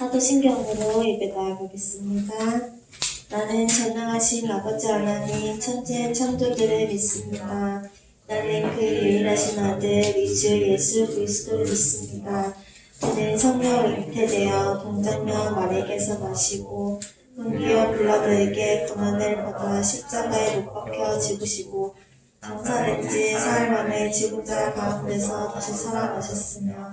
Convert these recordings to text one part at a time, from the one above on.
사도신경으로 예배 나아가겠습니다. 나는 전능하신 아버지 하나님 천지의 창조주를 믿습니다. 나는 그 유일하신 아들 우리 주 예수 그리스도를 믿습니다. 그는 성령으로 잉태되어 동정녀 마리아에게서 나시고 본디오 빌라도에게 고난을 받아 십자가에 못 박혀 죽으시고 장사된 지 사흘 만에 죽은 자 가운데서 다시 살아나셨으며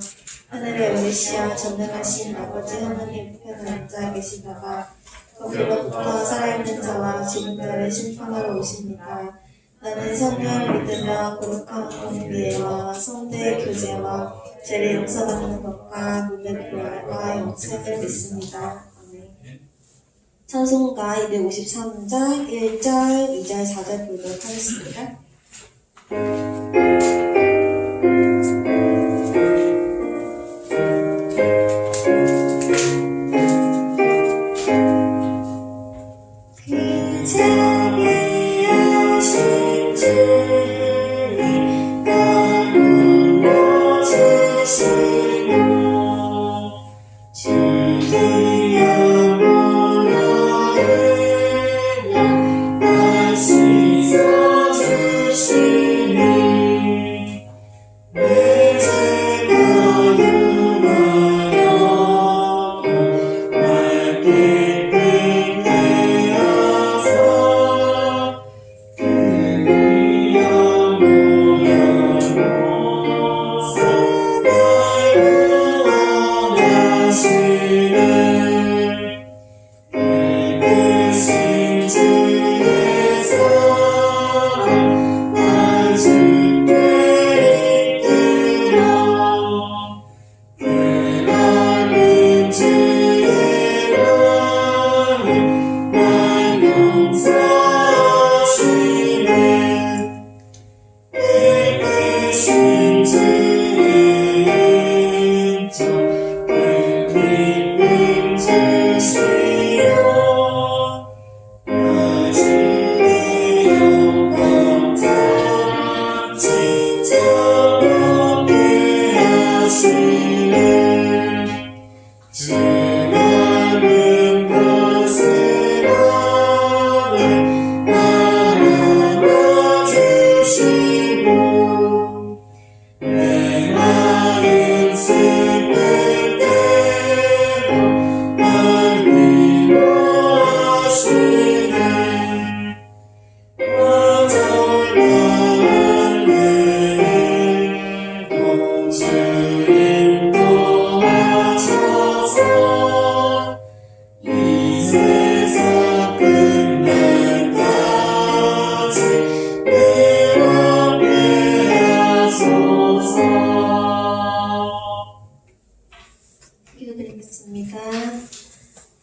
하늘에 오르시어 전능하신 아버지 하나님 우편에 앉아 계시다가 거기로부터 살아있는 자와 죽은 자를 심판하러 오십니다. 나는 성령을 믿으며 거룩한 공의와 성대의 교제와 죄를 용서받는 것과 몸의 부활과 영생을 믿습니다. 아멘. 찬송가 253장 1절, 2절, 4절 보도록 하겠습니다.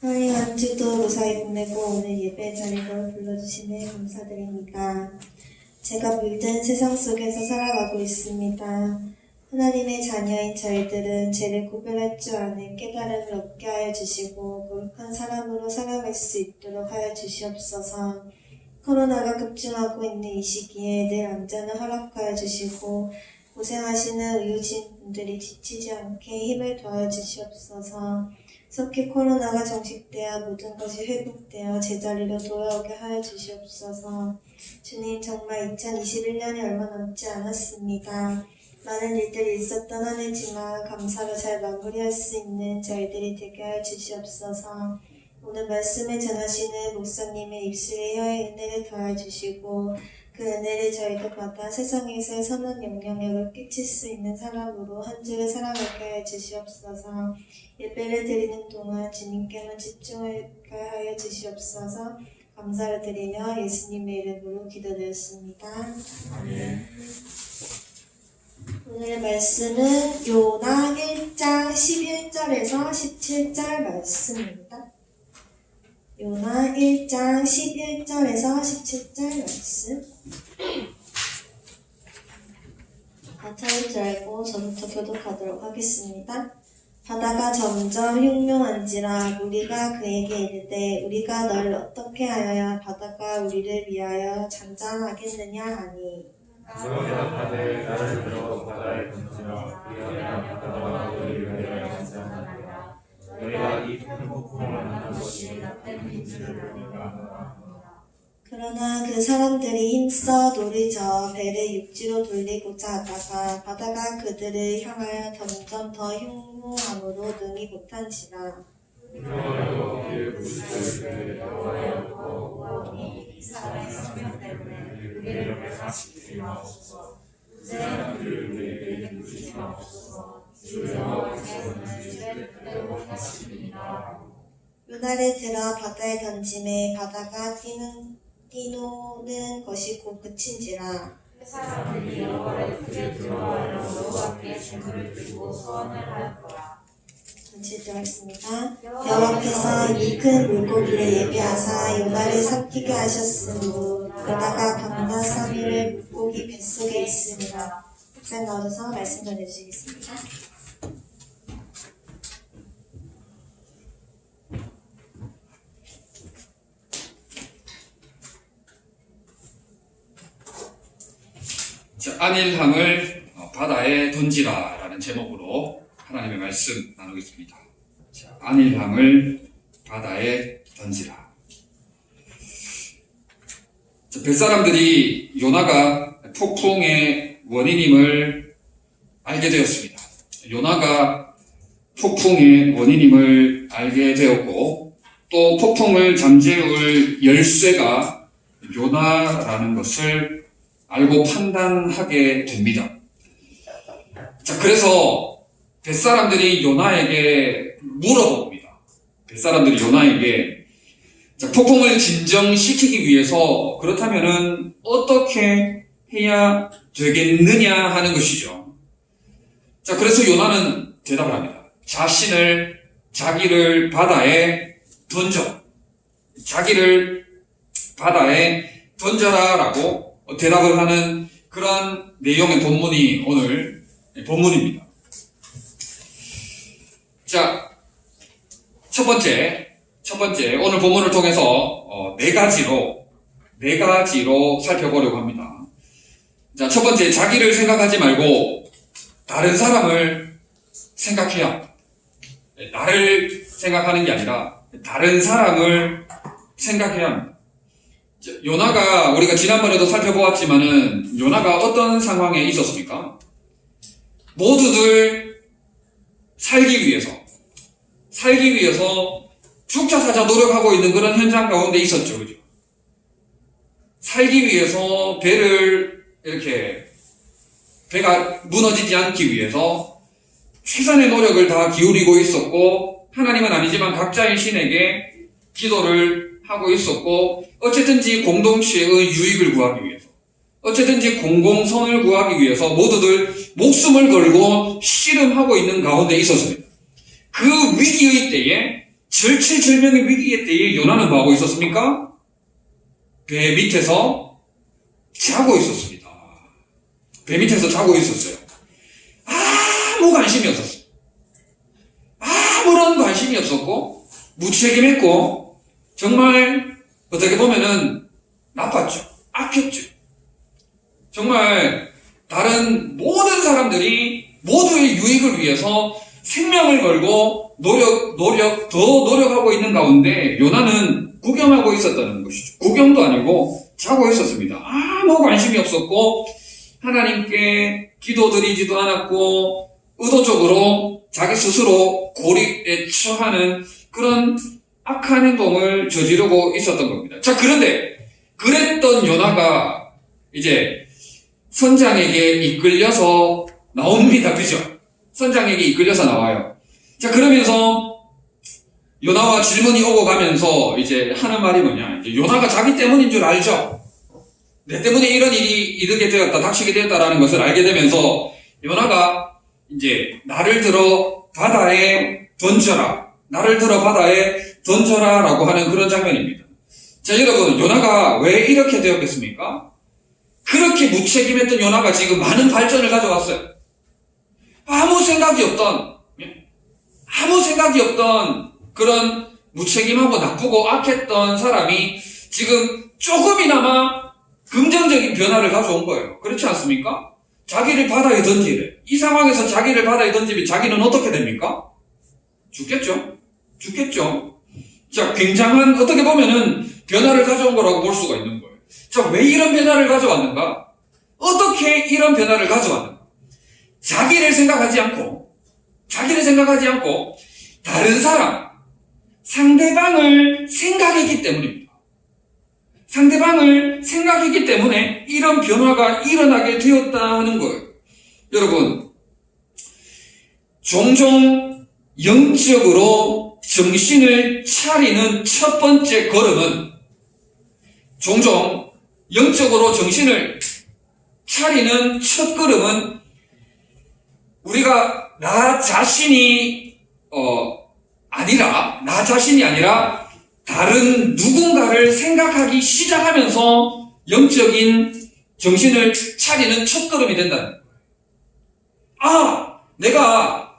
하나님 한 주도 무사히 보내고 오늘 예배 자리로 불러주시네 감사드립니다. 제가 물든 세상 속에서 살아가고 있습니다. 하나님의 자녀인 저희들은 죄를 구별할 줄 아는 깨달음을 얻게 하여 주시고 거룩한 사람으로 살아갈 수 있도록 하여 주시옵소서. 코로나가 급증하고 있는 이 시기에 늘 안전을 허락하여 주시고 고생하시는 의료진분들이 지치지 않게 힘을 더하여 주시옵소서. 속히 코로나가 종식되어 모든 것이 회복되어 제자리로 돌아오게 하여 주시옵소서. 주님, 정말 2021년이 얼마 남지 않았습니다. 많은 일들이 있었던 한 해지만 감사로 잘 마무리할 수 있는 저희들이 되게 하여 주시옵소서. 오늘 말씀을 전하시는 목사님의 입술에 혀의 은혜를 더하여 주시고 그 은혜를 저희도 받아 세상에서 선한 영향력을 끼칠 수 있는 사람으로 한 주를 살아가게 하여 주시옵소서. 예배를 드리는 동안 주님께만 집중하게 하여 주시옵소서. 감사를 드리며 예수님의 이름으로 기도드렸습니다. 아멘. 오늘의 말씀은 요나 1장 11절에서 17절 말씀입니다. 요나 1장 11절에서 17절 말씀. 같을 줄 알고 저부터 교독하도록 하겠습니다. 바다가 점점 흉흉한지라 무리가 그에게 이르되 우리가 널 어떻게 하여야 바다가 우리를 위하여 잔잔하겠느냐 하니 너희가 가되 나를 들어 바다에 던지라 그리하면 바다가 너희를 위하여 잔잔하리라. 너희가 이 큰 폭풍을 만난 것이 나쁜 빚을 아니까. 그러나 그 사람들이 힘써 노를 저어 배를 육지로 돌리고자 하다가 바다가 그들을 향하여 점점 더 흉흉함으로 능히 못한지라. 여호와여 그의 부르실 때 여호와여 구하오니 이 사람의 생명 때문에 그의 멸하시지 마옵소서. 그 사람들을 우리에게 부르지 마옵소서. 주 여호와께서는 주의 뜻대로 하시니라. 요나를 들어 바다에 던짐에 바다가 뛰노는 것이 곧 그친지라. 그 사람들이 여호와를 크게 두려워하여 여호와께 제물을 드리고 소원을 하였더라. 전체 들어있습니다. 여호와께서 이 큰 물고기를 예비하사 요나를 삼키게 하셨으므로 요나가 밤낮 3일을 물고기 뱃속에 있습니다. 목사님 나오셔서 말씀 전해주시겠습니다. 자, 안일함을 바다에 던지라 라는 제목으로 하나님의 말씀 나누겠습니다. 자, 안일함을 바다에 던지라. 자, 뱃사람들이 요나가 폭풍의 원인임을 알게 되었습니다. 요나가 폭풍의 원인임을 알게 되었고 또 폭풍을 잠재울 열쇠가 요나라는 것을 알고 판단하게 됩니다. 자, 그래서 뱃사람들이 요나에게 물어봅니다. 뱃사람들이 요나에게 자, 폭풍을 진정시키기 위해서 그렇다면은 어떻게 해야 되겠느냐 하는 것이죠. 자, 그래서 요나는 대답을 합니다. 자기를 바다에 던져. 자기를 바다에 던져라 라고 대답을 하는 그런 내용의 본문이 오늘 본문입니다. 자, 첫 번째 오늘 본문을 통해서 네 가지로 살펴보려고 합니다. 자, 첫 번째, 자기를 생각하지 말고 다른 사람을 생각해야 합니다. 나를 생각하는 게 아니라 다른 사람을 생각해야 합니다. 요나가 우리가 지난번에도 살펴보았지만은 요나가 어떤 상황에 있었습니까? 모두들 살기 위해서 죽자 사자 노력하고 있는 그런 현장 가운데 있었죠. 그죠? 살기 위해서 배가 무너지지 않기 위해서 최선의 노력을 다 기울이고 있었고 하나님은 아니지만 각자의 신에게 기도를 하고 있었고 어쨌든지 공동체의 유익을 구하기 위해서 어쨌든지 공공선을 구하기 위해서 모두들 목숨을 걸고 씨름하고 있는 가운데 있었습니다. 그 위기의 때에 절체절명의 위기의 때에 요나는 뭐하고 있었습니까? 배 밑에서 자고 있었습니다. 배 밑에서 자고 있었어요. 아무 관심이 없었어요. 아무런 관심이 없었고 무책임했고 정말 어떻게 보면은 나빴죠. 악했죠. 정말 다른 모든 사람들이 모두의 유익을 위해서 생명을 걸고 더 노력하고 있는 가운데 요나는 구경하고 있었다는 것이죠. 구경도 아니고 자고 있었습니다. 아무 관심이 없었고 하나님께 기도드리지도 않았고 의도적으로 자기 스스로 고립에 처하는 그런 악한 행동을 저지르고 있었던 겁니다. 자, 그런데 그랬던 요나가 이제 선장에게 이끌려서 나옵니다. 그죠? 선장에게 이끌려서 나와요. 자, 그러면서 요나와 질문이 오고 가면서 이제 하는 말이 뭐냐. 이제 요나가 자기 때문인 줄 알죠? 내 때문에 이런 일이 이르게 되었다, 닥치게 되었다라는 것을 알게 되면서 요나가 이제 나를 들어 바다에 던져라. 나를 들어 바다에 던져라 라고 하는 그런 장면입니다. 자, 여러분, 요나가 왜 이렇게 되었겠습니까? 그렇게 무책임했던 요나가 지금 많은 발전을 가져왔어요. 아무 생각이 없던 그런 무책임하고 나쁘고 악했던 사람이 지금 조금이나마 긍정적인 변화를 가져온 거예요. 그렇지 않습니까? 자기를 바다에 던지래. 이 상황에서 자기를 바다에 던지면 자기는 어떻게 됩니까? 죽겠죠? 죽겠죠. 자, 굉장한 어떻게 보면은 변화를 가져온 거라고 볼 수가 있는 거예요. 자, 왜 이런 변화를 가져왔는가? 어떻게 이런 변화를 가져왔는가? 자기를 생각하지 않고 다른 사람, 상대방을 생각했기 때문입니다. 상대방을 생각했기 때문에 이런 변화가 일어나게 되었다는 거예요. 여러분, 종종 영적으로 정신을 차리는 첫 번째 걸음은 우리가 나 자신이 아니라 다른 누군가를 생각하기 시작하면서 영적인 정신을 차리는 첫 걸음이 된다는 거예요. 내가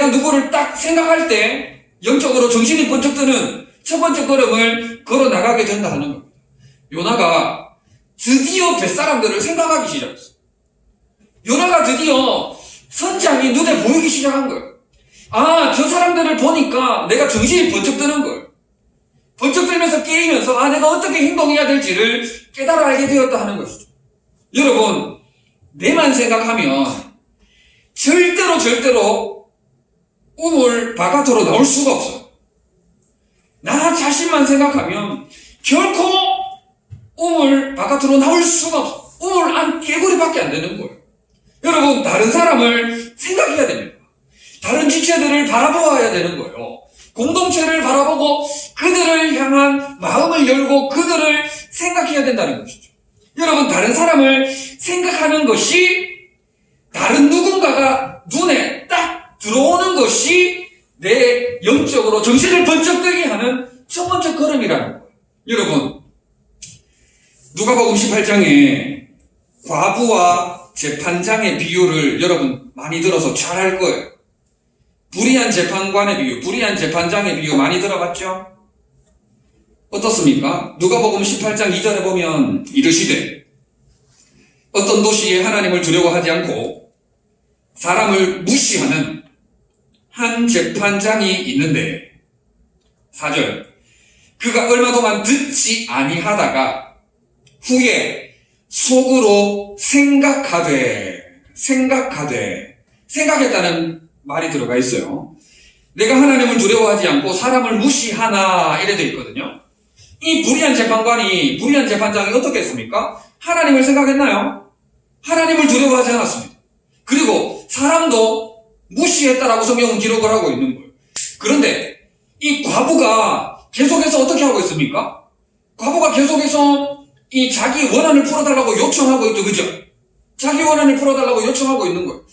누구를 딱 생각할 때 영적으로 정신이 번쩍 드는 첫 번째 걸음을 걸어 나가게 된다 하는 겁니다. 요나가 드디어 뱃사람들을 생각하기 시작했어요. 요나가 드디어 선장이 눈에 보이기 시작한 거예요. 저 사람들을 보니까 내가 정신이 번쩍 드는 거예요. 번쩍 들면서 깨이면서 내가 어떻게 행동해야 될지를 깨달아 알게 되었다 하는 것이죠. 여러분, 내만 생각하면 절대로 우물 바깥으로 나올 수가 없어요. 나 자신만 생각하면 결코 우물 바깥으로 나올 수가 없어요. 우물 안 깨구리밖에 안 되는 거예요. 여러분, 다른 사람을 생각해야 됩니다. 다른 지체들을 바라보아야 되는 거예요. 공동체를 바라보고 그들을 향한 마음을 열고 그들을 생각해야 된다는 것이죠. 여러분, 다른 사람을 생각하는 것이 다른 누군가가 눈에 딱 들어오는 것이 내 영적으로 정신을 번쩍 들게 하는 첫 번째 걸음이라는 거예요. 여러분, 누가복음 18장에 과부와 재판장의 비유를 여러분 많이 들어서 잘 알 거예요. 불의한 재판관의 비유, 불의한 재판장의 비유 많이 들어봤죠? 어떻습니까? 누가복음 18장 2절에 보면 이르시되 어떤 도시에 하나님을 두려워하지 않고 사람을 무시하는 한 재판장이 있는데 4절 그가 얼마 동안 듣지 아니하다가 후에 속으로 생각했다는 말이 들어가 있어요. 내가 하나님을 두려워하지 않고 사람을 무시하나 이래 돼 있거든요. 이 불의한 재판장이 어떻게 했습니까? 하나님을 생각했나요? 하나님을 두려워하지 않았습니다. 그리고 사람도 무시했다라고 성경은 기록을 하고 있는 거예요. 그런데 이 과부가 계속해서 어떻게 하고 있습니까? 과부가 계속해서 이 자기 원한을 풀어달라고 요청하고 있죠. 그죠? 자기 원한을 풀어달라고 요청하고 있는 거예요.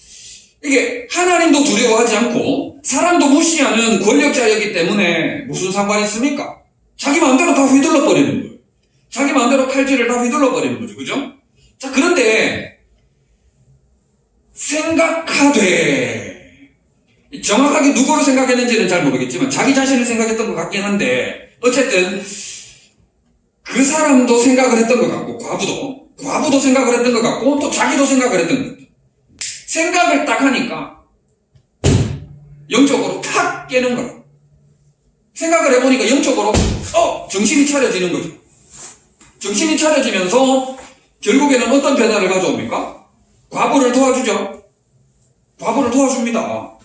이게 하나님도 두려워하지 않고 사람도 무시하는 권력자였기 때문에 무슨 상관이 있습니까? 자기 마음대로 다 휘둘러 버리는 거예요. 자기 마음대로 칼질을 다 휘둘러 버리는 거죠. 그죠? 자, 그런데 생각하되 정확하게 누구를 생각했는지는 잘 모르겠지만 자기 자신을 생각했던 것 같긴 한데 어쨌든 그 사람도 생각을 했던 것 같고 과부도 생각을 했던 것 같고 또 자기도 생각을 했던 것 같아요. 생각을 딱 하니까 영적으로 탁 깨는 거예요. 생각을 해보니까 영적으로 정신이 차려지는 거죠. 정신이 차려지면서 결국에는 어떤 변화를 가져옵니까? 과부를 도와주죠. 과부를 도와줍니다.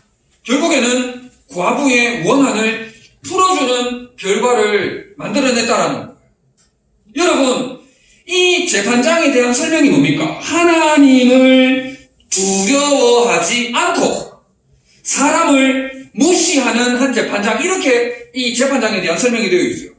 결국에는 과부의 원한을 풀어주는 결과를 만들어냈다라는 거예요. 여러분, 이 재판장에 대한 설명이 뭡니까? 하나님을 두려워하지 않고 사람을 무시하는 한 재판장, 이렇게 이 재판장에 대한 설명이 되어 있어요.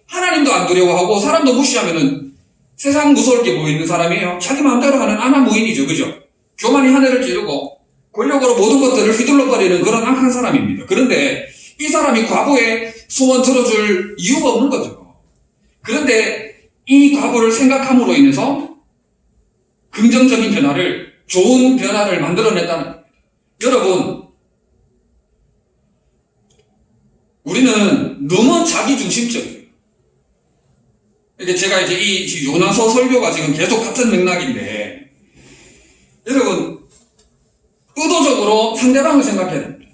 하나님도 안 두려워하고 사람도 무시하면은 세상 무서울 게 뭐 있는 사람이에요? 자기 마음대로 하는 안하무인이죠. 그죠? 교만이 하늘을 찌르고 권력으로 모든 것들을 휘둘러버리는 그런 악한 사람입니다. 그런데 이 사람이 과부의 소원 들어줄 이유가 없는 거죠. 그런데 이 과부를 생각함으로 인해서 긍정적인 변화를, 좋은 변화를 만들어냈다는 겁니다. 여러분, 우리는 너무 자기중심적이에요. 이게 제가 이제 이 요나서 설교가 지금 계속 같은 맥락인데, 여러분, 의도적으로 상대방을 생각해야 됩니다.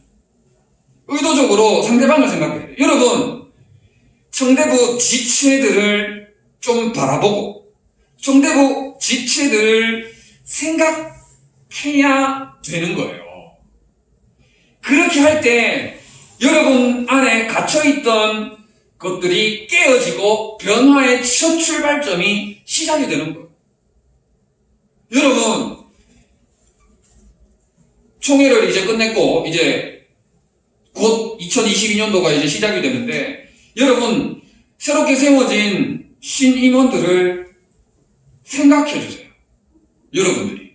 의도적으로 상대방을 생각해야 돼요. 여러분, 청대부 지체들을 좀 바라보고 청대부 지체들을 생각해야 되는 거예요. 그렇게 할 때 여러분 안에 갇혀있던 것들이 깨어지고 변화의 첫 출발점이 시작이 되는 거예요. 여러분, 총회를 이제 끝냈고 이제 곧 2022년도가 이제 시작이 되는데 여러분, 새롭게 세워진 신임원들을 생각해 주세요. 여러분들이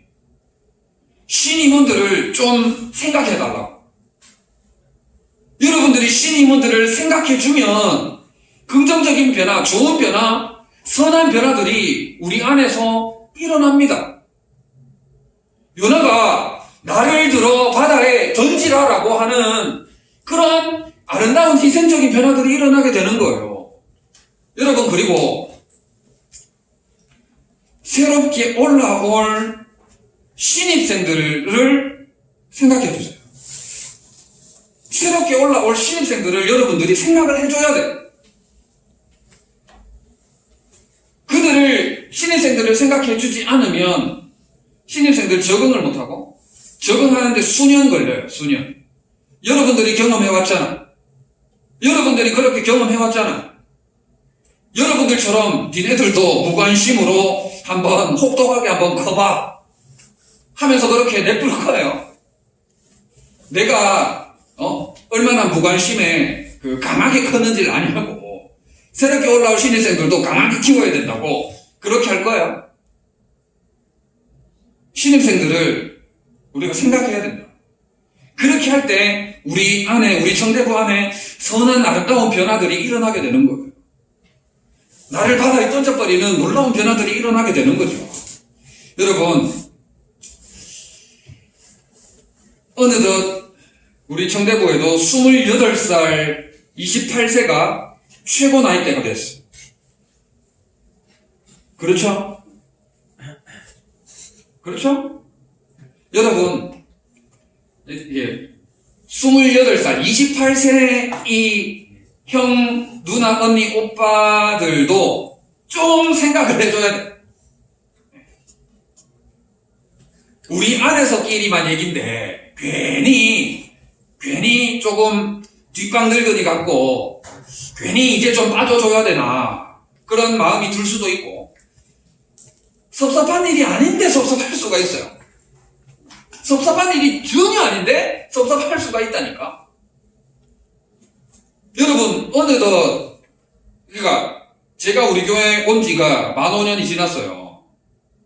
신임원들을 좀 생각해 달라고. 여러분들이 신임원들을 생각해 주면 긍정적인 변화, 좋은 변화, 선한 변화들이 우리 안에서 일어납니다. 요나가 나를 들어 바다에 던지라라고 하는 그런 아름다운 희생적인 변화들이 일어나게 되는 거예요. 여러분, 그리고 새롭게 올라올 신입생들을 생각해 주세요. 새롭게 올라올 신입생들을 여러분들이 생각을 해줘야 돼요. 그들을, 신입생들을 생각해 주지 않으면 신입생들 적응을 못하고 적응하는데 수년 걸려요. 수년. 여러분들이 경험해왔잖아. 여러분들이 그렇게 경험해왔잖아. 여러분들처럼 니네들도 무관심으로 한번 혹독하게 한번 커봐 하면서 그렇게 내뿔 거예요. 내가 얼마나 무관심에 강하게 컸는지를 아냐고. 새롭게 올라올 신입생들도 강하게 키워야 된다고 그렇게 할 거야. 신입생들을 우리가 생각해야 된다. 그렇게 할 때 우리 안에, 우리 청대부 안에 선한 아름다운 변화들이 일어나게 되는 거예요. 나를 바다에 던져버리는 놀라운 변화들이 일어나게 되는 거죠. 여러분, 어느덧 우리 청대부에도 28살, 28세가 최고 나이대가 됐어요. 그렇죠? 그렇죠? 여러분, 28살, 28세 이 형, 누나, 언니, 오빠들도 좀 생각을 해줘야 돼. 우리 안에서끼리만 얘긴데 괜히 조금 뒷방 늙은이 같고 괜히 이제 좀 빠져줘야 되나 그런 마음이 들 수도 있고 섭섭한 일이 아닌데 섭섭할 수가 있어요. 섭섭한 일이 전혀 아닌데 섭섭할 수가 있다니까. 여러분, 어느덧 그러니까 제가 우리 교회 온 지가 15,000년이 지났어요.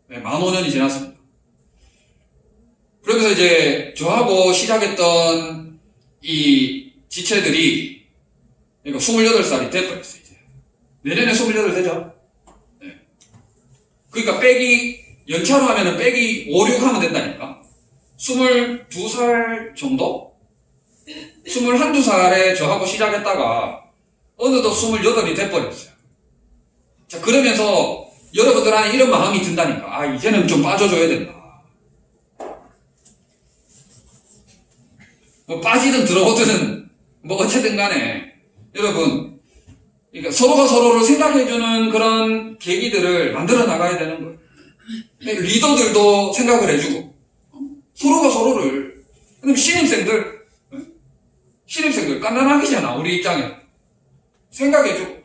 네, 15,000년이 지났습니다. 그러면서 이제 저하고 시작했던 이 지체들이 그러니까 28살이 돼버렸어요. 이제 내년에 28 되죠. 네. 그러니까 빼기 연차로 하면은 빼기 5, 6 하면 된다니까. 22살 정도? 21, 2살에 저하고 시작했다가 어느덧 28이 돼버렸어요. 자, 그러면서 여러분들 안에 이런 마음이 든다니까. 아, 이제는 좀 빠져줘야 된다. 뭐 빠지든 들어오든 뭐 어쨌든 간에 여러분, 그러니까 서로가 서로를 생각해주는 그런 계기들을 만들어 나가야 되는 거예요. 리더들도 생각을 해주고 서로가 서로를. 그럼 신입생들 깐난하기잖아. 우리 입장에 생각해주고.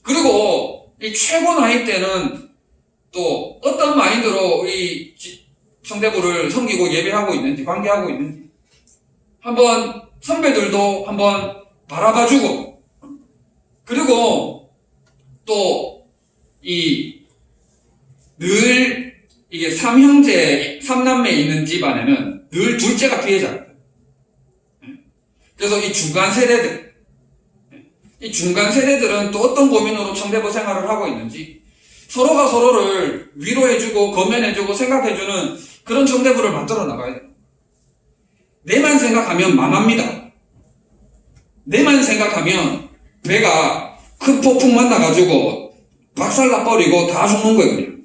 그리고 이 최고 나이 때는 또 어떤 마인드로 우리 청대부를 섬기고 예배하고 있는지 관계하고 있는지 한번 선배들도 한번 바라봐주고, 그리고 또 늘 이게 3형제, 3남매 있는 집안에는 늘 둘째가 피해자예요. 그래서 이 중간 세대들은 또 어떤 고민으로 청대부 생활을 하고 있는지 서로가 서로를 위로해주고 건면해주고 생각해주는 그런 청대부를 만들어 나가야 돼요. 내만 생각하면 망합니다. 내만 생각하면 내가 큰 폭풍 만나가지고 박살나버리고 다 죽는 거예요. 그냥.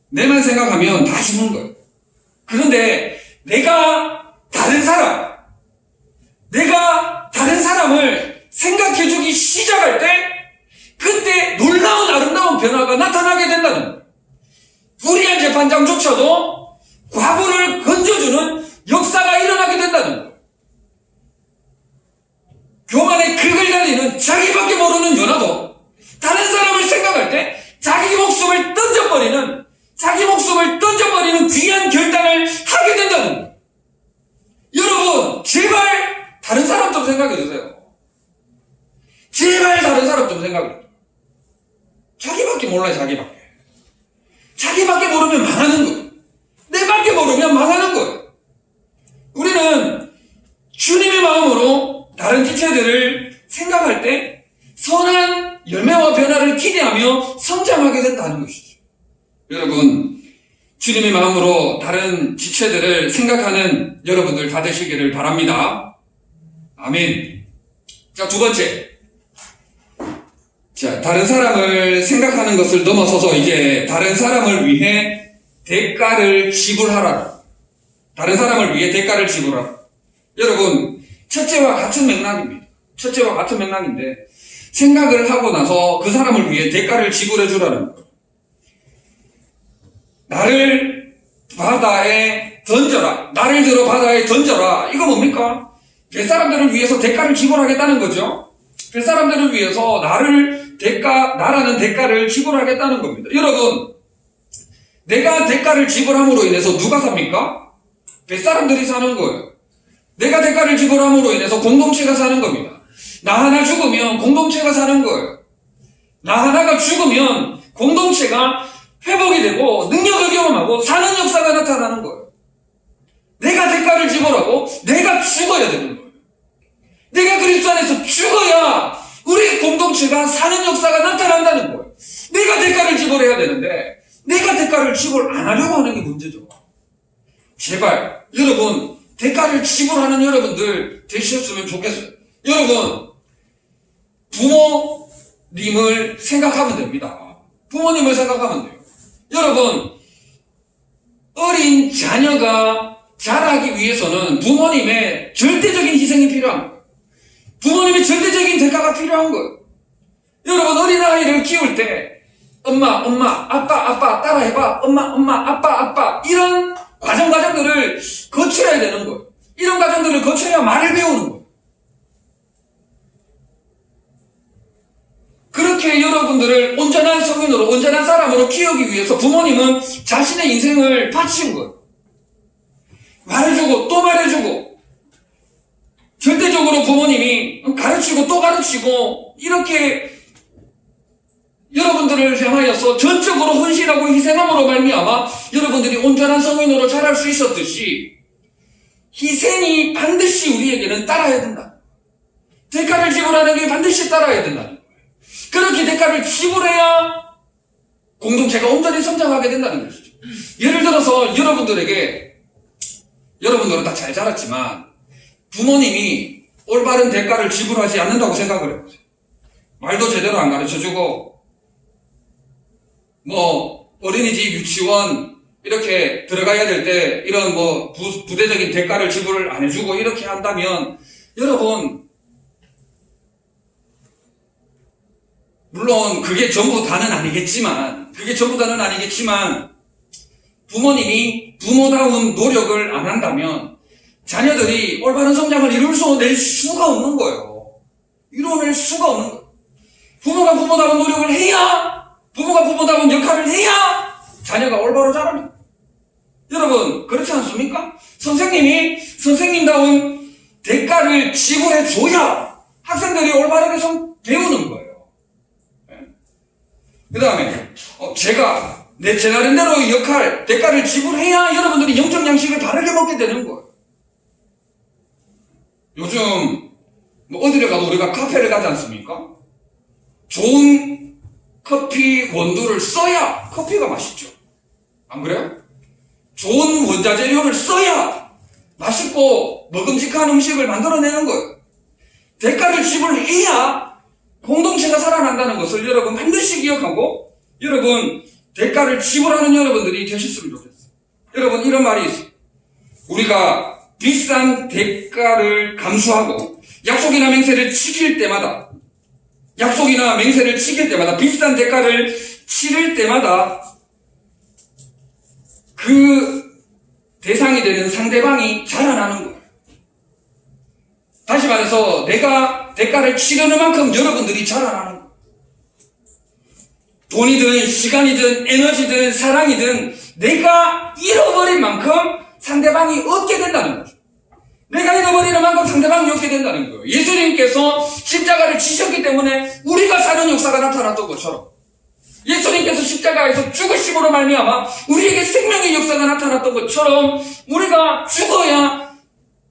내만 생각하면 다 죽는 거예요. 그런데 내가 다른 사람, 내가 다른 사람을 생각해주기 시작할 때 그때 놀라운 아름다운 변화가 나타나게 된다는 거예요. 불의한 재판장조차도 과부를 건져주는 역사가 일어나게 된다는 거예요. 교만의 극을 달리는 자기밖에 모르는 요나도 다른 사람을 생각할 때 자기 목숨을 던져버리는 귀한 결단을 하게 된다는 거예요. 여러분, 제발 다른 사람 좀 생각해 주세요. 제발 다른 사람 좀 생각해 주세요. 자기밖에 몰라요, 자기밖에. 자기밖에 모르면 망하는 거예요. 내밖에 모르면 망하는 거예요. 우리는 주님의 마음으로 다른 지체들을 생각할 때 선한 열매와 변화를 기대하며 성장하게 된다는 것이죠. 여러분, 주님의 마음으로 다른 지체들을 생각하는 여러분들 다 되시기를 바랍니다. 아멘. 자, 두 번째. 자, 다른 사람을 생각하는 것을 넘어서서 이제 다른 사람을 위해 대가를 지불하라. 다른 사람을 위해 대가를 지불하라. 여러분, 첫째와 같은 맥락입니다. 첫째와 같은 맥락인데 생각을 하고 나서 그 사람을 위해 대가를 지불해 주라는 거예요. 나를 바다에 던져라. 나를 들어 바다에 던져라. 이거 뭡니까? 뱃사람들을 위해서 대가를 지불하겠다는 거죠. 뱃사람들을 위해서 나라는 대가를 지불하겠다는 겁니다. 여러분, 내가 대가를 지불함으로 인해서 누가 삽니까? 뱃사람들이 사는 거예요. 내가 대가를 지불함으로 인해서 공동체가 사는 겁니다. 나 하나 죽으면 공동체가 사는 거예요. 나 하나가 죽으면 공동체가 회복이 되고 능력을 경험하고 사는 역사가 나타나는 거예요. 내가 대가를 지불하고 내가 죽어야 되는 거예요. 내가 그리스도 안에서 죽어야 우리 공동체가 사는 역사가 나타난다는 거예요. 내가 대가를 지불해야 되는데 내가 대가를 지불 안 하려고 하는 게 문제죠. 제발 여러분, 대가를 지불하는 여러분들 되셨으면 좋겠어요. 여러분, 부모님을 생각하면 됩니다. 부모님을 생각하면 돼요. 여러분, 어린 자녀가 자라기 위해서는 부모님의 절대적인 희생이 필요한 거예요. 부모님의 절대적인 대가가 필요한 거예요. 여러분, 어린아이를 키울 때 엄마, 아빠 따라해봐. 엄마, 아빠 이런 과정들을 거쳐야 되는 거예요. 이런 과정들을 거쳐야 말을 배우는 거예요. 그렇게 여러분들을 온전한 성인으로, 온전한 사람으로 키우기 위해서 부모님은 자신의 인생을 바친 거예요. 말해주고 또 말해주고 절대적으로 부모님이 가르치고 또 가르치고 이렇게 여러분들을 향하여서 전적으로 헌신하고 희생함으로 말미암아 여러분들이 온전한 성인으로 자랄 수 있었듯이 희생이 반드시 우리에게는 따라야 된다. 대가를 지불하는 게 반드시 따라야 된다는 거예요. 그렇게 대가를 지불해야 공동체가 온전히 성장하게 된다는 것이죠. 예를 들어서 여러분들은 다 잘 자랐지만 부모님이 올바른 대가를 지불하지 않는다고 생각을 해보세요. 말도 제대로 안 가르쳐주고 어린이집, 유치원 이렇게 들어가야 될 때 이런 부대적인 대가를 지불을 안 해주고 이렇게 한다면 여러분, 물론 그게 전부 다는 아니겠지만 부모님이 부모다운 노력을 안 한다면 자녀들이 올바른 성장을 이룰 수가 없는 거예요. 이뤄낼 수가 없는 거예요. 부모가 부모다운 노력을 해야, 부모가 부모다운 역할을 해야 자녀가 올바로 자랍니다. 여러분, 그렇지 않습니까? 선생님이 선생님다운 대가를 지불해줘야 학생들이 올바르게 배우는 거예요. 그 다음에 제가 제 나름대로 대가를 지불해야 여러분들이 영적 양식을 바르게 먹게 되는 거예요. 요즘 어디를 가도 우리가 카페를 가지 않습니까? 좋은 커피 원두를 써야 커피가 맛있죠. 안 그래요? 좋은 원자재료를 써야 맛있고 먹음직한 음식을 만들어내는 거예요. 대가를 지불해야 공동체가 살아난다는 것을 여러분 반드시 기억하고 여러분 대가를 지불하는 여러분들이 되셨으면 좋겠어요. 여러분, 이런 말이 있어요. 우리가 비싼 대가를 감수하고 약속이나 맹세를 지킬 때마다 비싼 대가를 치를 때마다 그 대상이 되는 상대방이 자라나는 거예요. 다시 말해서 내가 대가를 치르는 만큼 여러분들이 자라나는 거예요. 돈이든 시간이든 에너지든 사랑이든 내가 잃어버린 만큼 상대방이 얻게 된다는 거죠. 내가 잃어버리는 만큼 상대방이 얻게 된다는 거예요. 예수님께서 십자가를 지셨기 때문에 우리가 사는 역사가 나타났던 것처럼 예수님께서 십자가에서 죽으심으로 말미암아 우리에게 생명의 역사가 나타났던 것처럼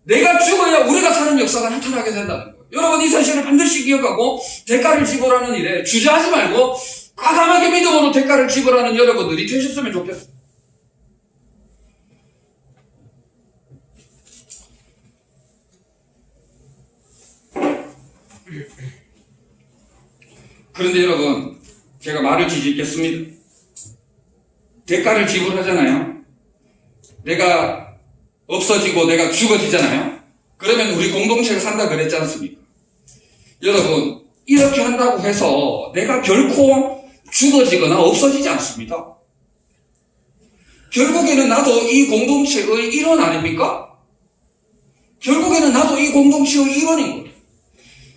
내가 죽어야 우리가 사는 역사가 나타나게 된다는 거예요. 여러분, 이 사실을 반드시 기억하고 대가를 지불하는 일에 주저하지 말고 과감하게 믿음으로 대가를 지불하는 여러분들이 되셨으면 좋겠어요. 그런데 여러분, 제가 말을 뒤집겠습니다. 대가를 지불하잖아요. 내가 없어지고 내가 죽어지잖아요. 그러면 우리 공동체가 산다 그랬지 않습니까? 여러분, 이렇게 한다고 해서 내가 결코 죽어지거나 없어지지 않습니다. 결국에는 나도 이 공동체의 일원 아닙니까? 결국에는 나도 이 공동체의 일원인 거예요.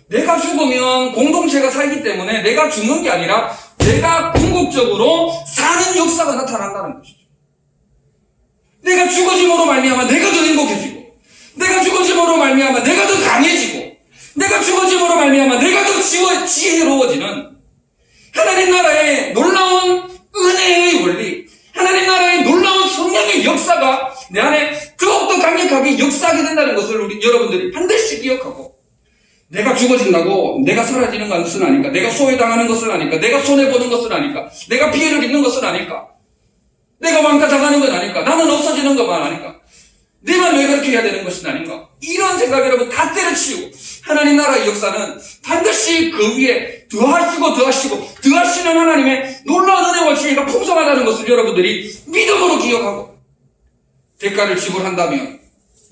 내가 죽으면 공동체가 살기 때문에 내가 죽는 게 아니라 내가 궁극적으로 사는 역사가 나타난다는 것이죠. 내가 죽어짐으로 말미암아 내가 더 행복해지고, 내가 죽어짐으로 말미암아 내가 더 강해지고, 내가 죽어짐으로 말미암아 내가 더 지혜로워지는 하나님 나라의 놀라운 은혜의 원리, 하나님 나라의 놀라운 성령의 역사가 내 안에 더욱더 강력하게 역사하게 된다는 것을 우리 여러분들이 반드시 기억하고, 내가 죽어진다고 내가 사라지는 것은 아닐까, 내가 소외당하는 것은 아닐까, 내가 손해보는 것은 아닐까, 내가 피해를 입는 것은 아닐까, 내가 왕따당하는 건 아닐까, 나는 없어지는 것만 아닐까, 내만 왜 그렇게 해야 되는 것은 아닌가, 이런 생각 여러분 다 때려치우고 하나님 나라의 역사는 반드시 그 위에 더하시는 하나님의 놀라운 은혜와 지혜가 풍성하다는 것을 여러분들이 믿음으로 기억하고 대가를 지불한다면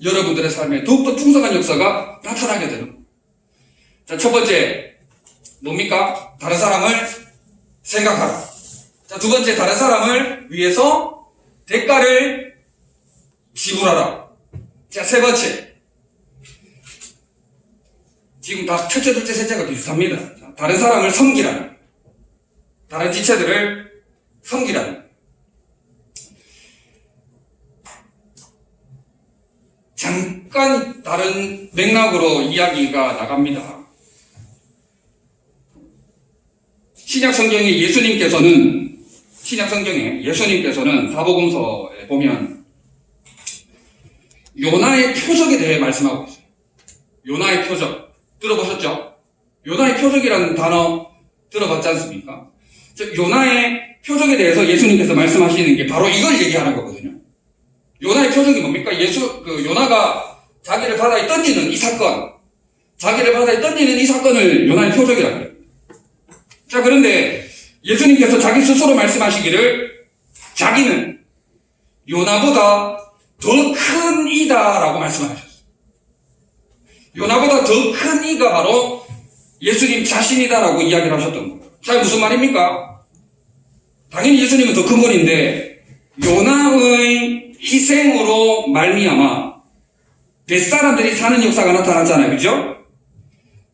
여러분들의 삶에 더욱더 풍성한 역사가 나타나게 되는 거예요. 자, 첫 번째 뭡니까? 다른 사람을 생각하라. 자, 두 번째, 다른 사람을 위해서 대가를 지불하라. 자, 세 번째, 지금 다 첫째, 둘째, 셋째가 비슷합니다. 자, 다른 사람을 섬기라는, 다른 지체들을 섬기라는. 잠깐 다른 맥락으로 이야기가 나갑니다. 신약성경에 예수님께서는 사복음서에 보면 요나의 표적에 대해 말씀하고 있어요. 요나의 표적 들어보셨죠? 요나의 표적이라는 단어 들어봤지 않습니까? 요나의 표적에 대해서 예수님께서 말씀하시는 게 바로 이걸 얘기하는 거거든요. 요나의 표적이 뭡니까? 요나가 자기를 바다에 던지는 이 사건을 요나의 표적이라고 해요. 자, 그런데 예수님께서 자기 스스로 말씀하시기를 자기는 요나보다 더 큰 이다라고 말씀하셨어요. 요나보다 더 큰 이가 바로 예수님 자신이다라고 이야기를 하셨던 거예요. 자, 무슨 말입니까? 당연히 예수님은 더 큰 분인데 요나의 희생으로 말미암아 뱃사람들이 사는 역사가 나타났잖아요. 그죠?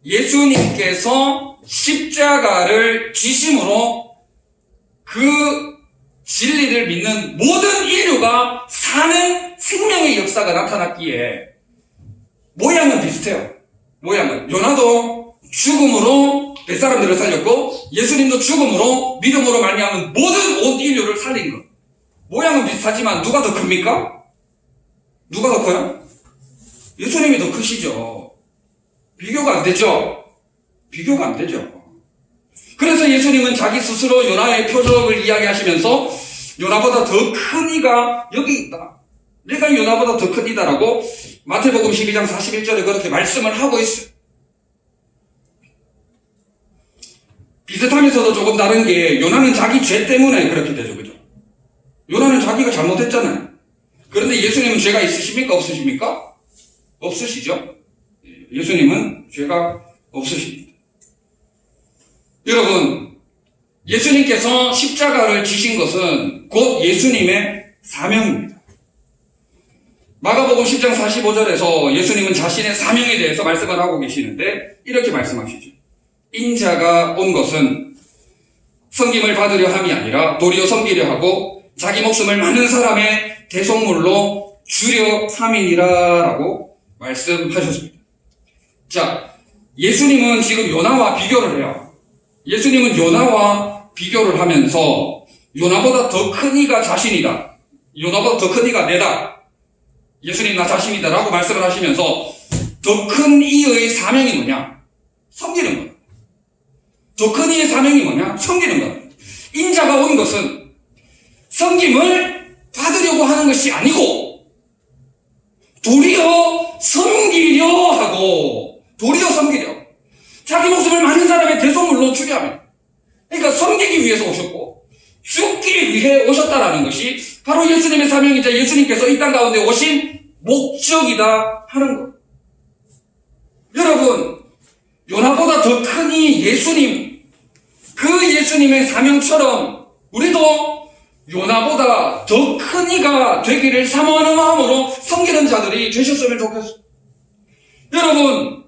예수님께서 십자가를 지심으로 그 진리를 믿는 모든 인류가 사는 생명의 역사가 나타났기에 모양은 비슷해요. 요나도 죽음으로 뱃사람들을 살렸고 예수님도 죽음으로 믿음으로 말미암은 모든 온 인류를 살린 것. 모양은 비슷하지만 누가 더 큽니까? 누가 더 커요? 예수님이 더 크시죠. 비교가 안 되죠. 그래서 예수님은 자기 스스로 요나의 표적을 이야기하시면서 요나보다 더 큰 이가 여기 있다, 내가 요나보다 더 큰 이다라고 마태복음 12장 41절에 그렇게 말씀을 하고 있어요. 비슷하면서도 조금 다른 게 요나는 자기 죄 때문에 그렇게 되죠. 그죠? 요나는 자기가 잘못했잖아요. 그런데 예수님은 죄가 있으십니까? 없으십니까? 없으시죠? 예수님은 죄가 없으십니다. 여러분, 예수님께서 십자가를 지신 것은 곧 예수님의 사명입니다. 마가복음 10장 45절에서 예수님은 자신의 사명에 대해서 말씀을 하고 계시는데 이렇게 말씀하시죠. 인자가 온 것은 섬김을 받으려 함이 아니라 도리어 섬기려 하고 자기 목숨을 많은 사람의 대속물로 주려 함이니라 라고 말씀하셨습니다. 자, 예수님은 지금 요나와 비교를 해요. 예수님은 요나와 비교를 하면서 요나보다 더 큰 이가 자신이다. 요나보다 더 큰 이가 내다. 예수님 나 자신이다 라고 말씀을 하시면서 더 큰 이의 사명이 뭐냐? 섬기는 거다. 더 큰 이의 사명이 뭐냐? 섬기는 거다. 인자가 온 것은 섬김을 받으려고 하는 것이 아니고 도리어 섬기려 하고 도리어 섬기려 자기 목숨을 많은 사람의 대속물로 주려 하면 그러니까 섬기기 위해서 오셨고 죽기 위해 오셨다라는 것이 바로 예수님의 사명이자 예수님께서 이 땅 가운데 오신 목적이다 하는 것. 여러분, 요나보다 더 큰 이 예수님, 그 예수님의 사명처럼 우리도 요나보다 더 큰 이가 되기를 사모하는 마음으로 섬기는 자들이 되셨으면 좋겠어요. 여러분,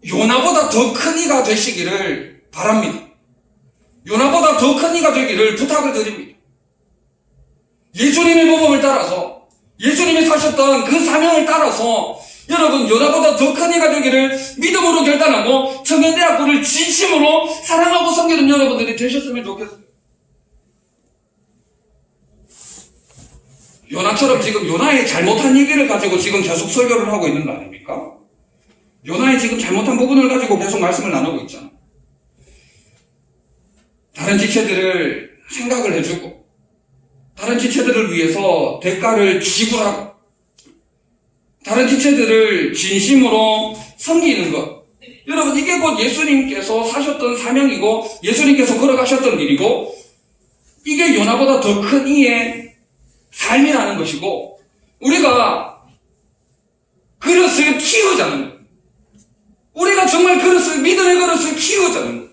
요나보다 더 큰 이가 되시기를 바랍니다. 요나보다 더 큰 이가 되기를 부탁을 드립니다. 예수님의 모범을 따라서 예수님이 사셨던 그 사명을 따라서 여러분 요나보다 더 큰 이가 되기를 믿음으로 결단하고 청년대학교를 진심으로 사랑하고 섬기는 여러분들이 되셨으면 좋겠어요. 요나처럼 지금 요나의 잘못한 얘기를 가지고 지금 계속 설교를 하고 있는 거 아닙니까? 요나의 지금 잘못한 부분을 가지고 계속 말씀을 나누고 있잖아. 다른 지체들을 생각을 해주고 다른 지체들을 위해서 대가를 지불하고 다른 지체들을 진심으로 섬기는 것. 여러분 이게 곧 예수님께서 사셨던 사명이고 예수님께서 걸어가셨던 길이고 이게 요나보다 더 큰 이의 삶이라는 것이고 우리가 그릇을 키우자는 것. 우리가 정말 그릇을 믿음의 그릇을 키우자는 것.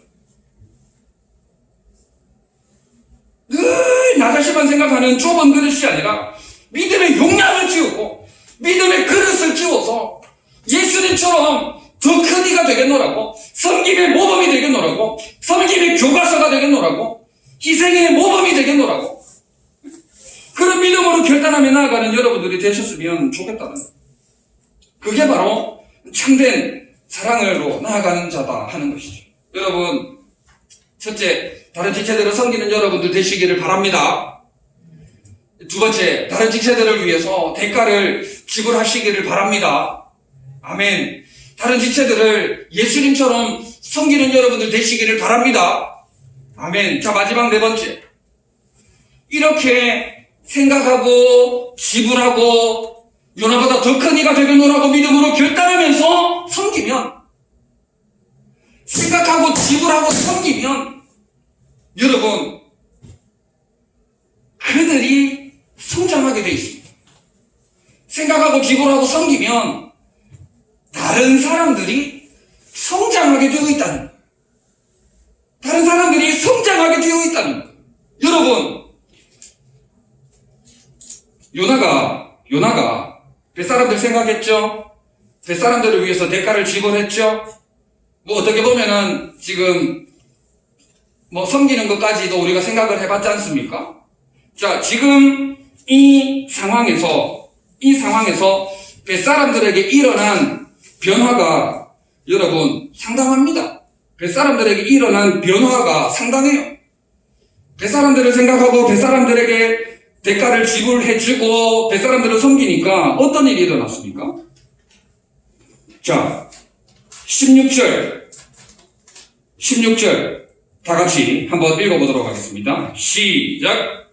늘 나 자신만 생각하는 좁은 그릇이 아니라 믿음의 용량을 키우고 믿음의 그릇을 키워서 예수님처럼 더 큰 이가 되겠노라고 섬김의 모범이 되겠노라고 섬김의 교과서가 되겠노라고 희생의 모범이 되겠노라고 그런 믿음으로 결단하며 나아가는 여러분들이 되셨으면 좋겠다는 거예요. 그게 바로 참된 사랑으로 나아가는 자다 하는 것이죠. 여러분 첫째, 다른 지체들을 섬기는 여러분들 되시기를 바랍니다. 두 번째, 다른 지체들을 위해서 대가를 지불하시기를 바랍니다. 아멘. 다른 지체들을 예수님처럼 섬기는 여러분들 되시기를 바랍니다. 아멘. 자, 마지막 네 번째. 이렇게 생각하고 지불하고 요나보다 더 큰 이가 되겠노라고 믿음으로 결단하면서 섬기면 생각하고 지불하고 섬기면 여러분 그들이 성장하게 되어 있습니다. 생각하고 지불하고 섬기면 다른 사람들이 성장하게 되어 있다는 거예요. 다른 사람들이 성장하게 되어 있다는 거예요. 여러분 요나가 뱃사람들 생각했죠? 뱃사람들을 위해서 대가를 지불했죠? 뭐 어떻게 보면은 지금 뭐 섬기는 것까지도 우리가 생각을 해봤지 않습니까? 자, 지금 이 상황에서 뱃사람들에게 일어난 변화가 여러분 상당합니다. 뱃사람들에게 일어난 변화가 상당해요. 뱃사람들을 생각하고 뱃사람들에게 대가를 지불해주고 뱃사람들을 섬기니까 어떤 일이 일어났습니까? 자, 16절 다 같이 한번 읽어보도록 하겠습니다. 시작.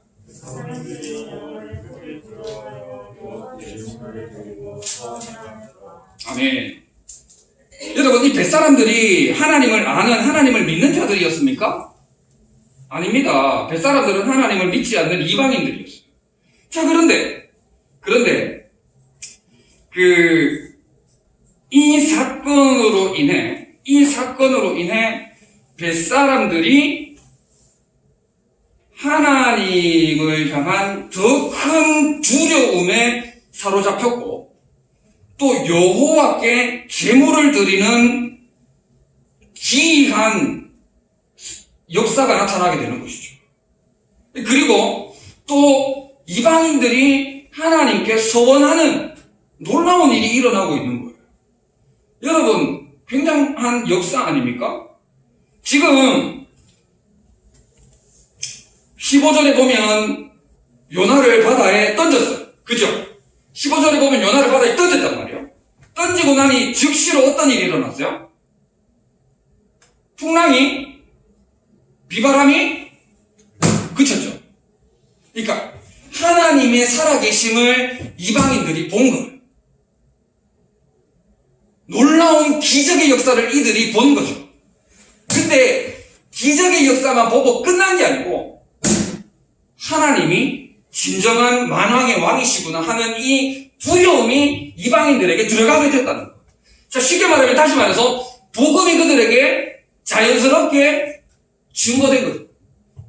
아멘. 여러분 이 뱃사람들이 하나님을 아는 하나님을 믿는 자들이었습니까? 아닙니다. 뱃사람들은 하나님을 믿지 않는 이방인들이었어요. 자, 그런데 이 사건으로 인해 벳사람들이 하나님을 향한 더 큰 두려움에 사로잡혔고, 또 여호와께 제물을 드리는 기이한 역사가 나타나게 되는 것이죠. 그리고 또 이방인들이 하나님께 서원하는 놀라운 일이 일어나고 있는 거예요. 여러분, 굉장한 역사 아닙니까? 지금 15절에 보면 요나를 바다에 던졌어요. 그죠? 15절에 보면 요나를 바다에 던졌단 말이에요. 던지고 나니 즉시로 어떤 일이 일어났어요? 풍랑이, 비바람이 그쳤죠. 그러니까 하나님의 살아계심을 이방인들이 본 거예요. 놀라운 기적의 역사를 이들이 본 거죠. 근데 기적의 역사만 보고 끝난 게 아니고 하나님이 진정한 만왕의 왕이시구나 하는 이 두려움이 이방인들에게 들어가게 됐다는 거예요. 자, 쉽게 말하면, 다시 말해서 복음이 그들에게 자연스럽게 증거된 거죠.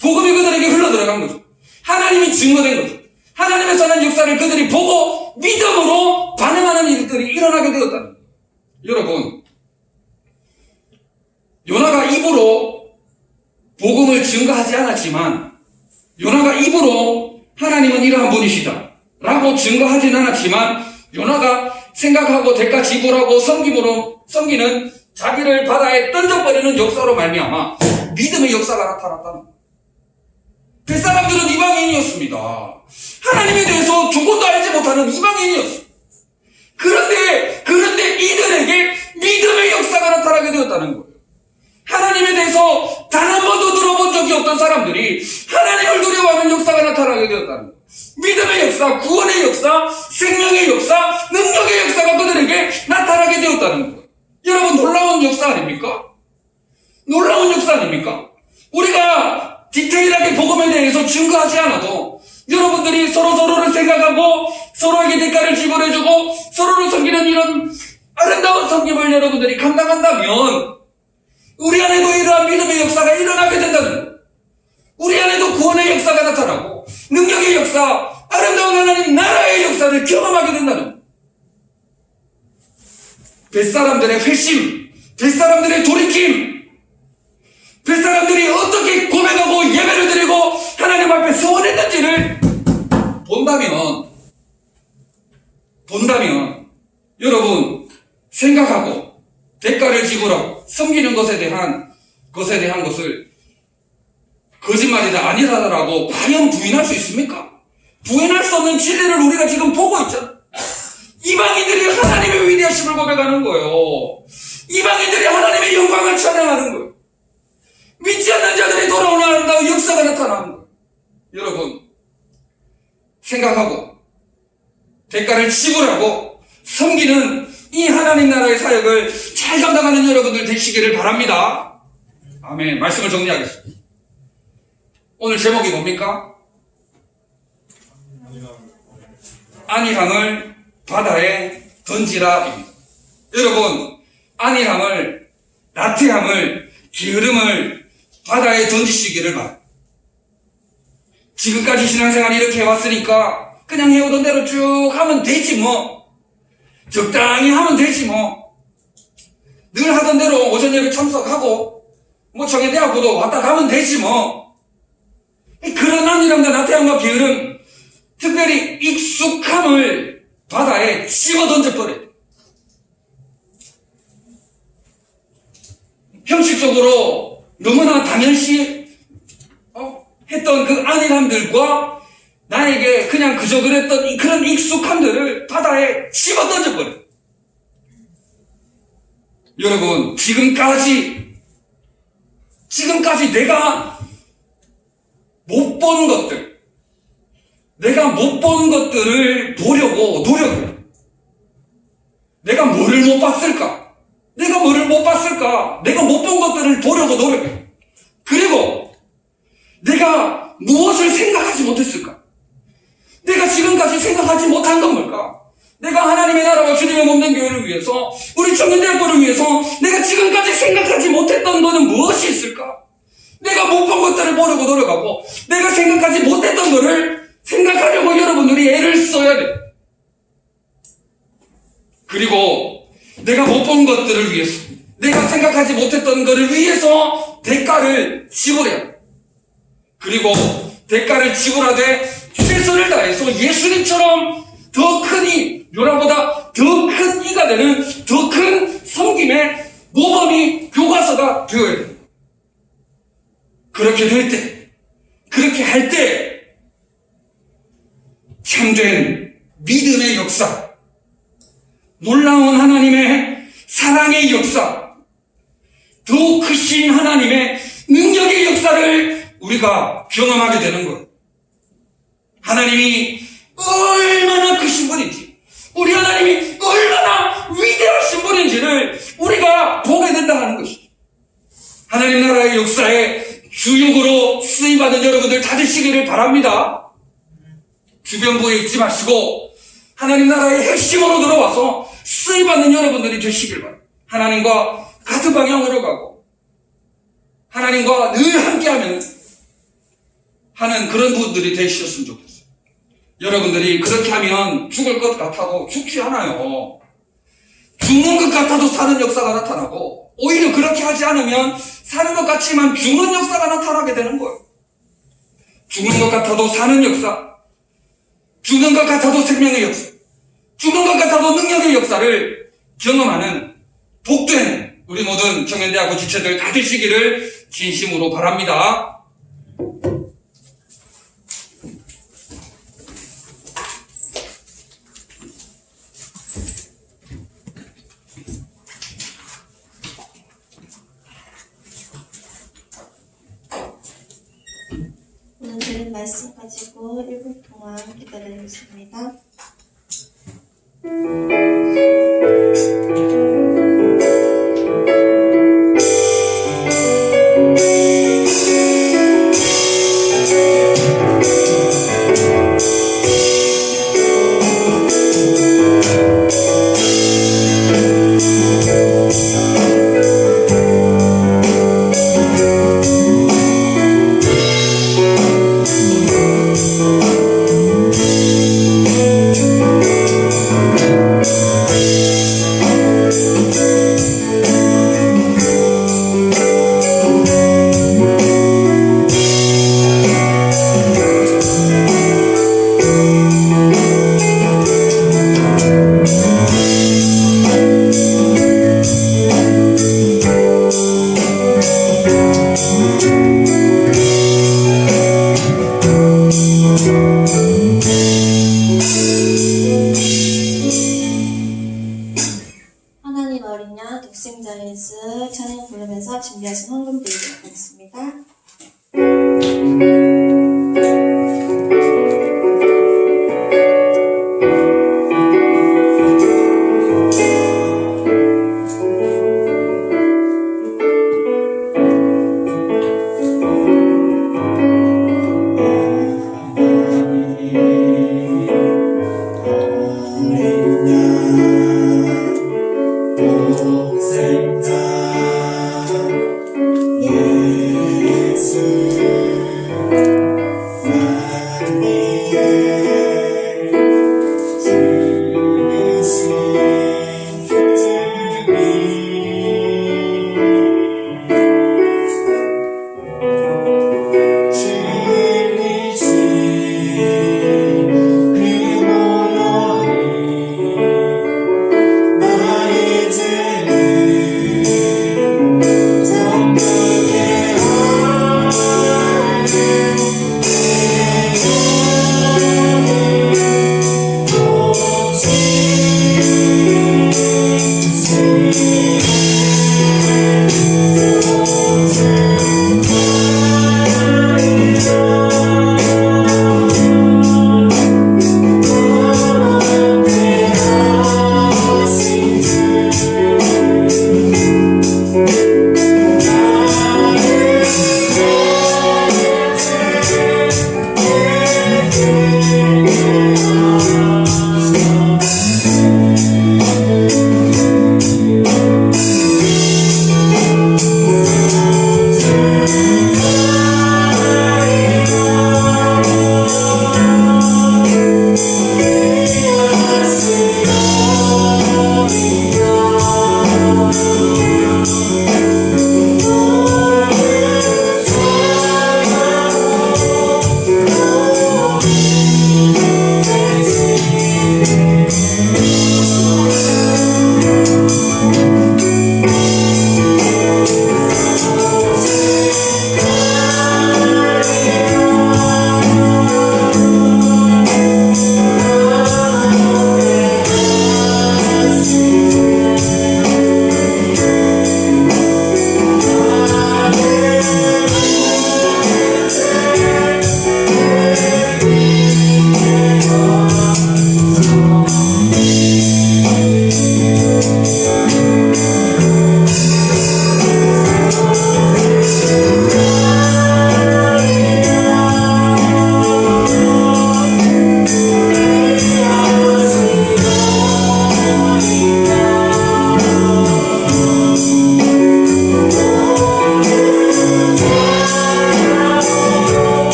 복음이 그들에게 흘러들어간 거죠. 하나님이 증거된 거죠. 하나님의 선한 역사를 그들이 보고 믿음으로 반응하는 일들이 일어나게 되었다는 거예요. 여러분, 요나가 입으로 복음을 증거하지 않았지만, 요나가 입으로 하나님은 이러한 분이시다 라고 증거하진 않았지만, 요나가 생각하고 대가 지불하고 섬기는 자기를 바다에 던져버리는 역사로 말미암아 믿음의 역사가 나타났다는 거예요. 벳사람들은 이방인이었습니다. 하나님에 대해서 조금도 알지 못하는 이방인이었어요. 그런데 이들에게 믿음의 역사가 나타나게 되었다는 거예요. 하나님에 대해서 단 한 번도 들어본 적이 없던 사람들이 하나님을 두려워하는 역사가 나타나게 되었다는 거예요. 믿음의 역사, 구원의 역사, 생명의 역사, 능력의 역사가 그들에게 나타나게 되었다는 거예요. 여러분, 놀라운 역사 아닙니까? 놀라운 역사 아닙니까? 우리가 디테일하게 복음에 대해서 증거하지 않아도 여러분들이 서로를 생각하고 서로에게 대가를 지불해주고 서로를 섬기는 이런 아름다운 섬김을 여러분들이 감당한다면 우리 안에도 이러한 믿음의 역사가 일어나게 된다는 거예요. 우리 안에도 구원의 역사가 나타나고 능력의 역사, 아름다운 하나님 나라의 역사를 경험하게 된다는 거예요. 벳사람들의 회심, 벳사람들의 돌이킴, 벳사람들이 어떻게 고백하고 예배를 드리고 하나님 앞에 서원했는지를 본다면 여러분, 생각하고 대가를 지불하고 섬기는 것에 대한 것을 거짓말이다 아니다라고 과연 부인할 수 있습니까? 부인할 수 없는 진리를 우리가 지금 보고 있잖아. 이방인들이 하나님의 위대하심을 고백하는 거예요. 이방인들이 하나님의 영광을 찬양하는 거예요. 믿지 않는 자들이 돌아오는 아름다운 역사가 나타나는 거예요. 여러분, 생각하고 대가를 지불하고 섬기는 이 하나님 나라의 사역을 잘 감당하는 여러분들 되시기를 바랍니다. 아멘. 말씀을 정리하겠습니다. 오늘 제목이 뭡니까? 안일함을 바다에 던지라입니다. 여러분, 안일함을, 나태함을, 게으름을 바다에 던지시기를 바랍니다. 지금까지 신앙생활 이렇게 해왔으니까 그냥 해오던 대로 쭉 하면 되지 뭐. 적당히 하면 되지 뭐. 늘 하던 대로 오전 예배 참석하고 뭐 청해대학교도 왔다 가면 되지 뭐. 그런 안일함과 나태함과 게으름, 특별히 익숙함을 바다에 집어 던져버려요. 형식적으로 너무나 당연시 했던 그 안일함들과 나에게 그냥 그저 그랬던 그런 익숙함들을 바다에 집어 던져버려요. 여러분, 지금까지 내가 못 본 것들, 내가 못 본 것들을 보려고 노력해요. 내가 뭐를 못 봤을까? 내가 뭐를 못 봤을까? 내가 못 본 것들을 보려고 노력해요. 그리고 내가 무엇을 생각하지 못했을까? 내가 지금까지 생각하지 못한 건 뭘까? 내가 하나님의 나라와 주님의 몸된 교회를 위해서, 우리 청년대학교를 위해서 내가 지금까지 생각하지 못했던 거는 무엇이 있을까? 내가 못 본 것들을 보려고 노력하고 내가 생각하지 못했던 거를 생각하려고 여러분들이 애를 써야 돼. 그리고 내가 못 본 것들을 위해서, 내가 생각하지 못했던 것을 위해서 대가를 지불해야 돼. 그리고 대가를 지불하되 최선을 다해서 예수님처럼 더 큰 이, 요나보다 더 큰 이가 되는 더 큰 섬김의 모범이 교과서가 되어야 돼. 그렇게 될 때, 그렇게 할 때 참된 믿음의 역사, 놀라운 하나님의 사랑의 역사, 더 크신 하나님의 능력의 역사를 우리가 경험하게 되는 거예요. 하나님이 얼마나 크신 분인지, 우리 하나님이 얼마나 위대하신 분인지를 우리가 보게 된다는 것이죠. 하나님 나라의 역사에 주역으로 쓰임받은 여러분들 다 되시기를 바랍니다. 주변부에 있지 마시고 하나님 나라의 핵심으로 들어와서 쓰임받는 여러분들이 되시길 바랍니다. 하나님과 같은 방향으로 가고 하나님과 늘 함께하면 하는 그런 분들이 되셨으면 좋겠어요. 여러분들이 그렇게 하면 죽을 것 같아도 죽지 않아요. 죽는 것 같아도 사는 역사가 나타나고, 오히려 그렇게 하지 않으면 사는 것 같지만 죽는 역사가 나타나게 되는 거예요. 죽는 것 같아도 사는 역사, 죽는 것 같아도 생명의 역사, 죽는 것 같아도 능력의 역사를 경험하는 복된 우리 모든 청년대학교 지체들 다 되시기를 진심으로 바랍니다. 오늘 들은 말씀 가지고 1분 동안 기다리겠습니다. 하나님 어린 양 독생자 예수 찬양 부르면서 준비하신 헌금 드리도록 하겠습니다.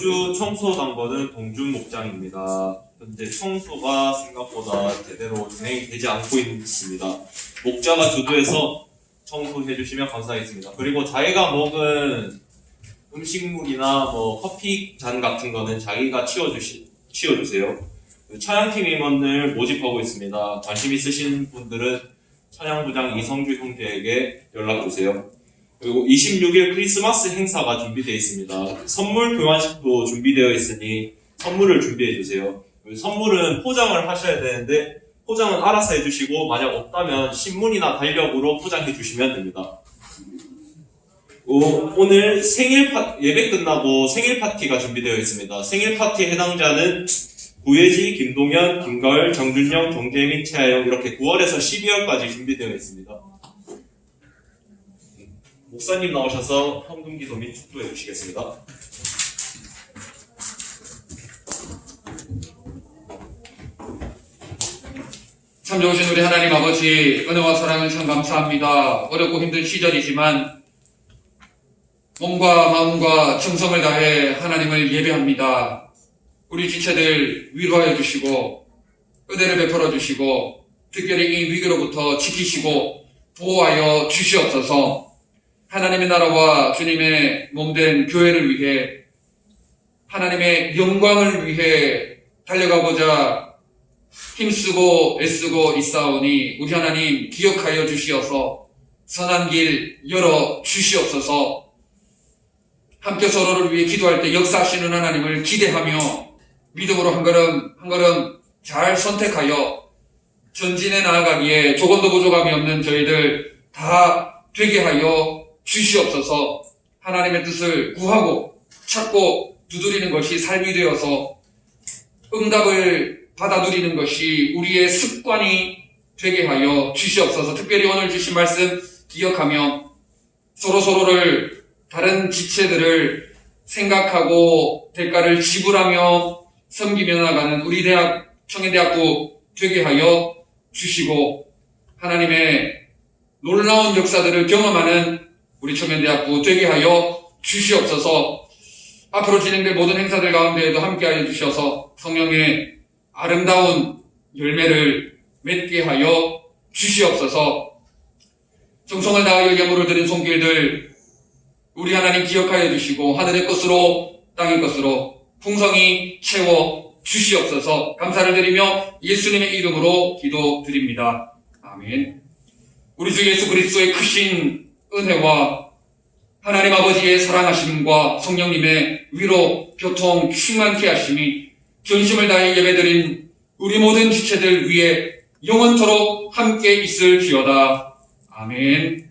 이번 주 청소 당번은 동준 목장입니다. 현재 청소가 생각보다 제대로 진행이 되지 않고 있습니다. 목자가 주도해서 청소해 주시면 감사하겠습니다. 그리고 자기가 먹은 음식물이나 뭐 커피 잔 같은 거는 자기가 치워주세요. 찬양팀 임원을 모집하고 있습니다. 관심 있으신 분들은 찬양부장 이성주 형제에게 연락주세요. 그리고 26일 크리스마스 행사가 준비되어 있습니다. 선물 교환식도 준비되어 있으니 선물을 준비해 주세요. 선물은 포장을 하셔야 되는데 포장은 알아서 해주시고 만약 없다면 신문이나 달력으로 포장해 주시면 됩니다. 오늘 예배 끝나고 생일 파티가 준비되어 있습니다. 생일 파티 해당자는 구예지, 김동현, 김가을, 정준영, 정재민, 최하영 이렇게 9월에서 12월까지 준비되어 있습니다. 목사님 나오셔서 헌금기도 및 축도해 주시겠습니다. 참 좋으신 우리 하나님 아버지, 은혜와 사랑을 참 감사합니다. 어렵고 힘든 시절이지만 몸과 마음과 정성을 다해 하나님을 예배합니다. 우리 지체들 위로하여 주시고 은혜를 베풀어 주시고 특별히 이 위기로부터 지키시고 보호하여 주시옵소서. 하나님의 나라와 주님의 몸된 교회를 위해 하나님의 영광을 위해 달려가고자 힘쓰고 애쓰고 있사오니 우리 하나님 기억하여 주시어서 선한 길 열어 주시옵소서. 함께 서로를 위해 기도할 때 역사하시는 하나님을 기대하며 믿음으로 한 걸음 한 걸음 잘 선택하여 전진해 나아가기에 조금도 부족함이 없는 저희들 다 되게 하여 주시옵소서. 하나님의 뜻을 구하고 찾고 두드리는 것이 삶이 되어서 응답을 받아 누리는 것이 우리의 습관이 되게 하여 주시옵소서. 특별히 오늘 주신 말씀 기억하며 서로를 다른 지체들을 생각하고 대가를 지불하며 섬기며 나가는 우리 청해대학부 되게 하여 주시고 하나님의 놀라운 역사들을 경험하는 우리 청해대학부 되게 하여 주시옵소서. 앞으로 진행될 모든 행사들 가운데에도 함께하여 주셔서 성령의 아름다운 열매를 맺게 하여 주시옵소서. 정성을 다하여 예물을 드린 손길들 우리 하나님 기억하여 주시고 하늘의 것으로 땅의 것으로 풍성히 채워 주시옵소서. 감사를 드리며 예수님의 이름으로 기도드립니다. 아멘. 우리 주 예수 그리스도의 크신 은혜와 하나님 아버지의 사랑하심과 성령님의 위로 교통 충만케 하심이 전심을 다해 예배드린 우리 모든 지체들 위에 영원토록 함께 있을지어다. 아멘.